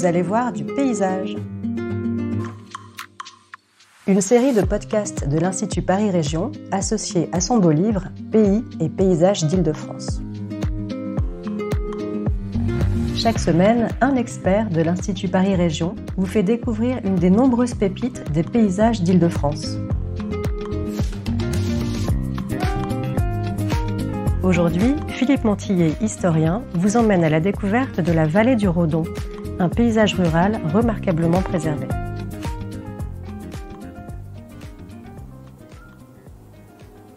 vous allez voir du paysage. Une série de podcasts de l'Institut Paris Région associée à son beau livre « Pays et paysages d'Île-de-France ». Chaque semaine, un expert de l'Institut Paris Région vous fait découvrir une des nombreuses pépites des paysages d'Île-de-France. Aujourd'hui, Philippe Montillet, historien, vous emmène à la découverte de la vallée du Redon, un paysage rural remarquablement préservé.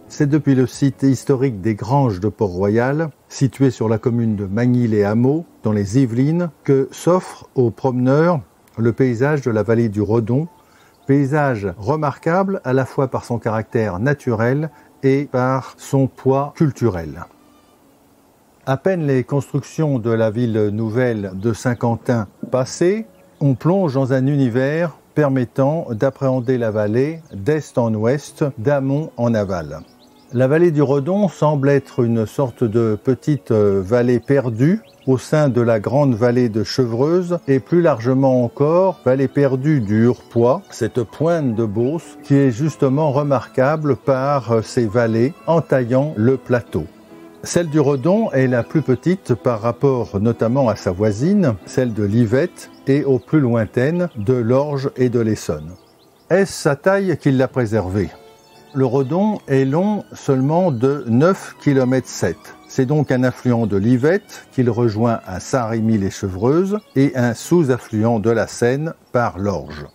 C'est depuis le site historique des Granges de Port-Royal, situé sur la commune de Magny-les-Hameaux, dans les Yvelines, que s'offre aux promeneurs le paysage de la vallée du Redon, paysage remarquable à la fois par son caractère naturel et par son poids culturel. À peine les constructions de la ville nouvelle de Saint-Quentin passées, on plonge dans un univers permettant d'appréhender la vallée d'est en ouest, d'amont en aval. La vallée du Redon semble être une sorte de petite vallée perdue au sein de la grande vallée de Chevreuse et plus largement encore, vallée perdue du Hurepoix, cette pointe de Beauce qui est justement remarquable par ses vallées entaillant le plateau. Celle du Redon est la plus petite par rapport notamment à sa voisine, celle de l'Yvette, et aux plus lointaines de l'Orge et de l'Essonne. Est-ce sa taille qui l'a préservée ? Le Redon est long seulement de 9,7 km. C'est donc un affluent de l'Yvette qu'il rejoint à Saint-Rémy-les-Chevreuses et un sous-affluent de la Seine par l'Orge.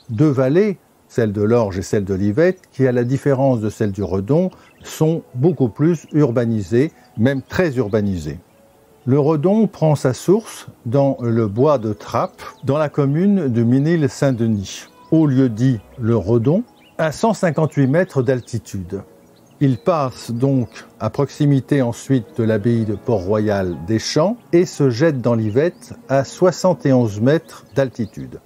Deux vallées, celle de l'Orge et celle de l'Yvette, qui à la différence de celle du Redon, sont beaucoup plus urbanisées, même très urbanisées. Le Redon prend sa source dans le bois de Trappes, dans la commune de Ménil-Saint-Denis, au lieu-dit le Redon, à 158 mètres d'altitude. Il passe donc à proximité ensuite de l'abbaye de Port-Royal des Champs et se jette dans l'Yvette à 71 mètres d'altitude.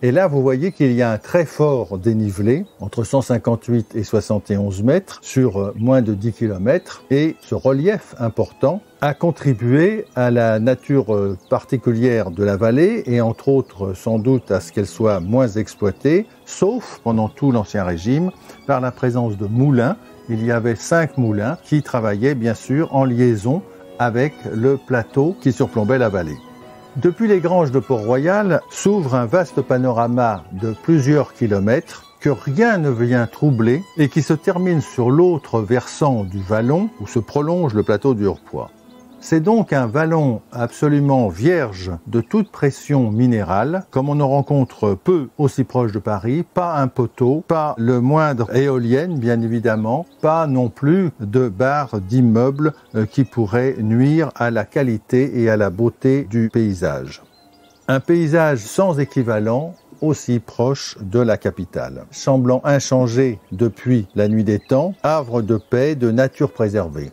Et là, vous voyez qu'il y a un très fort dénivelé, entre 158 et 71 mètres, sur moins de 10 km, et ce relief important a contribué à la nature particulière de la vallée, et entre autres, sans doute, à ce qu'elle soit moins exploitée, sauf, pendant tout l'Ancien Régime, par la présence de moulins. Il y avait 5 moulins qui travaillaient, bien sûr, en liaison avec le plateau qui surplombait la vallée. Depuis les Granges de Port-Royal s'ouvre un vaste panorama de plusieurs kilomètres que rien ne vient troubler et qui se termine sur l'autre versant du vallon où se prolonge le plateau du Hurepoix. C'est donc un vallon absolument vierge de toute pression minérale, comme on en rencontre peu aussi proche de Paris, pas un poteau, pas le moindre éolienne bien évidemment, pas non plus de barres d'immeubles qui pourraient nuire à la qualité et à la beauté du paysage. Un paysage sans équivalent, aussi proche de la capitale, semblant inchangé depuis la nuit des temps, havre de paix, de nature préservée.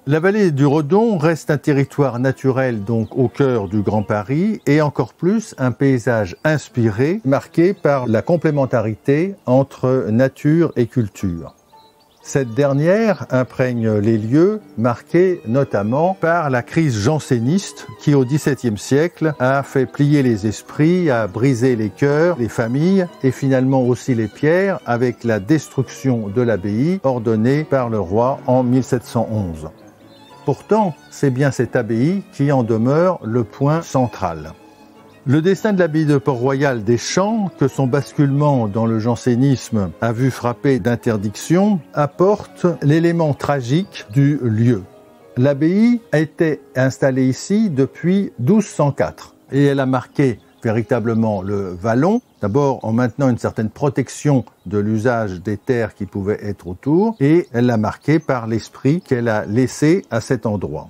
La vallée du Redon reste un territoire naturel donc au cœur du Grand Paris et encore plus un paysage inspiré, marqué par la complémentarité entre nature et culture. Cette dernière imprègne les lieux marqués notamment par la crise janséniste qui au XVIIe siècle a fait plier les esprits, a brisé les cœurs, les familles et finalement aussi les pierres avec la destruction de l'abbaye ordonnée par le roi en 1711. Pourtant, c'est bien cette abbaye qui en demeure le point central. Le destin de l'abbaye de Port-Royal des Champs, que son basculement dans le jansénisme a vu frapper d'interdiction, apporte l'élément tragique du lieu. L'abbaye a été installée ici depuis 1204 et elle a marqué véritablement le vallon, d'abord en maintenant une certaine protection de l'usage des terres qui pouvaient être autour, et elle l'a marqué par l'esprit qu'elle a laissé à cet endroit.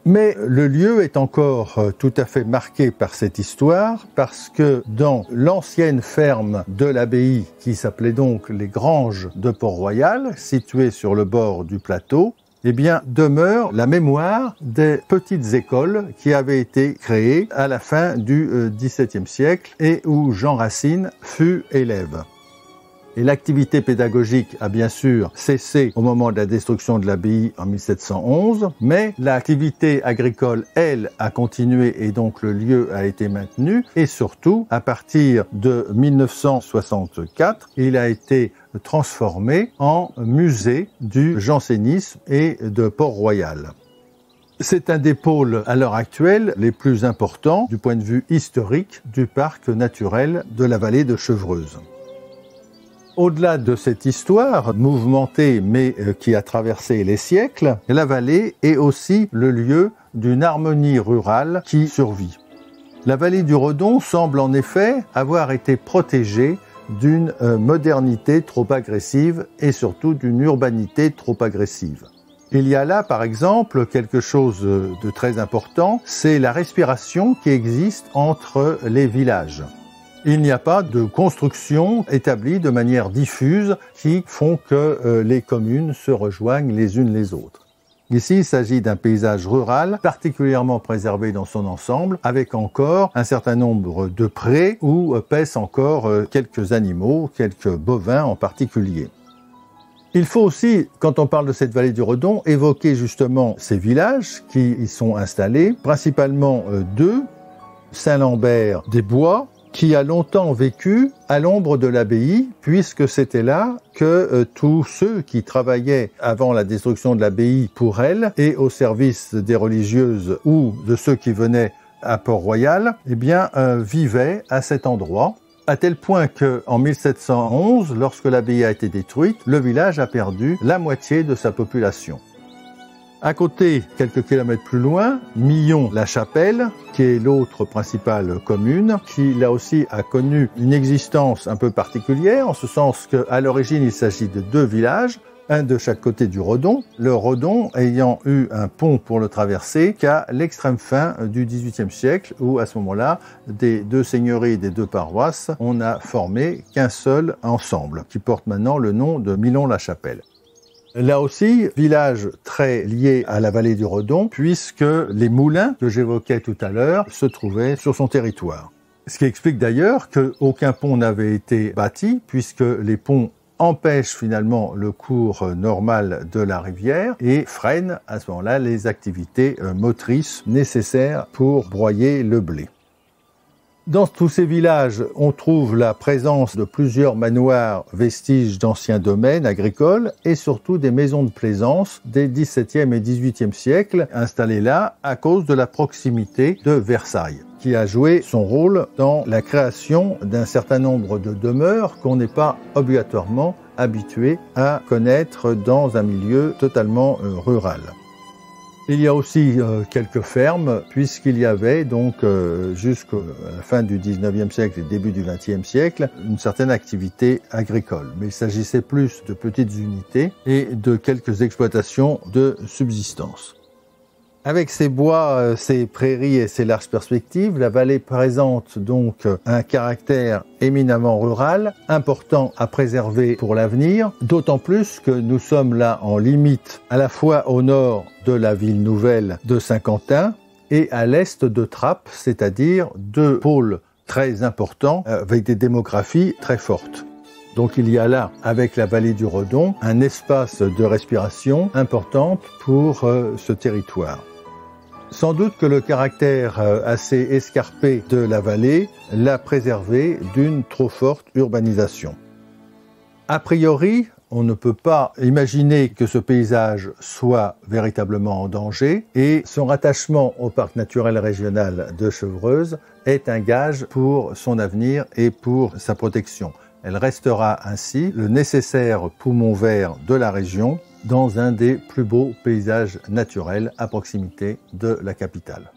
Mais le lieu est encore tout à fait marqué par cette histoire, parce que dans l'ancienne ferme de l'abbaye, qui s'appelait donc les Granges de Port-Royal, située sur le bord du plateau, eh bien, demeure la mémoire des petites écoles qui avaient été créées à la fin du XVIIe siècle et où Jean Racine fut élève. Et l'activité pédagogique a bien sûr cessé au moment de la destruction de l'abbaye en 1711, mais l'activité agricole, elle, a continué et donc le lieu a été maintenu. Et surtout, à partir de 1964, il a été transformé en musée du jansénisme et de Port-Royal. C'est un des pôles à l'heure actuelle les plus importants du point de vue historique du parc naturel de la vallée de Chevreuse. Au-delà de cette histoire mouvementée mais qui a traversé les siècles, la vallée est aussi le lieu d'une harmonie rurale qui survit. La vallée du Redon semble en effet avoir été protégée d'une modernité trop agressive et surtout d'une urbanité trop agressive. Il y a là, par exemple, quelque chose de très important, c'est la respiration qui existe entre les villages. Il n'y a pas de construction établie de manière diffuse qui font que les communes se rejoignent les unes les autres. Ici, il s'agit d'un paysage rural particulièrement préservé dans son ensemble, avec encore un certain nombre de prés où paissent encore quelques animaux, quelques bovins en particulier. Il faut aussi, quand on parle de cette vallée du Redon, évoquer justement ces villages qui y sont installés, principalement deux, Saint-Lambert-des-Bois, qui a longtemps vécu à l'ombre de l'abbaye, puisque c'était là que tous ceux qui travaillaient avant la destruction de l'abbaye pour elle et au service des religieuses ou de ceux qui venaient à Port-Royal, vivaient à cet endroit. À tel point qu'en 1711, lorsque l'abbaye a été détruite, le village a perdu la moitié de sa population. À côté, quelques kilomètres plus loin, Millon-la-Chapelle, qui est l'autre principale commune, qui là aussi a connu une existence un peu particulière, en ce sens qu'à l'origine il s'agit de deux villages, un de chaque côté du Redon, le Redon ayant eu un pont pour le traverser qu'à l'extrême fin du XVIIIe siècle, où à ce moment-là, des deux seigneuries, des deux paroisses, on n'a formé qu'un seul ensemble, qui porte maintenant le nom de Millon-la-Chapelle. Là aussi, village très lié à la vallée du Redon, puisque les moulins que j'évoquais tout à l'heure se trouvaient sur son territoire. Ce qui explique d'ailleurs qu'aucun pont n'avait été bâti, puisque les ponts empêchent finalement le cours normal de la rivière et freinent à ce moment-là les activités motrices nécessaires pour broyer le blé. Dans tous ces villages, on trouve la présence de plusieurs manoirs, vestiges d'anciens domaines agricoles et surtout des maisons de plaisance des XVIIe et XVIIIe siècles installées là à cause de la proximité de Versailles, qui a joué son rôle dans la création d'un certain nombre de demeures qu'on n'est pas obligatoirement habitué à connaître dans un milieu totalement rural. Il y a aussi quelques fermes, puisqu'il y avait donc jusqu'à la fin du XIXe siècle et début du XXe siècle une certaine activité agricole. Mais il s'agissait plus de petites unités et de quelques exploitations de subsistance. Avec ses bois, ses prairies et ses larges perspectives, la vallée présente donc un caractère éminemment rural, important à préserver pour l'avenir, d'autant plus que nous sommes là en limite à la fois au nord de la ville nouvelle de Saint-Quentin et à l'est de Trappes, c'est-à-dire deux pôles très importants avec des démographies très fortes. Donc il y a là, avec la vallée du Redon, un espace de respiration important pour ce territoire. Sans doute que le caractère assez escarpé de la vallée l'a préservé d'une trop forte urbanisation. A priori, on ne peut pas imaginer que ce paysage soit véritablement en danger et son rattachement au parc naturel régional de Chevreuse est un gage pour son avenir et pour sa protection. Elle restera ainsi le nécessaire poumon vert de la région dans un des plus beaux paysages naturels à proximité de la capitale.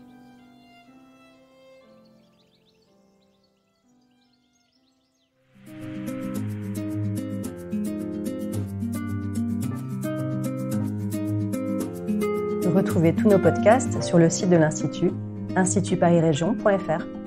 Retrouvez tous nos podcasts sur le site de l'Institut, institutparisregion.fr.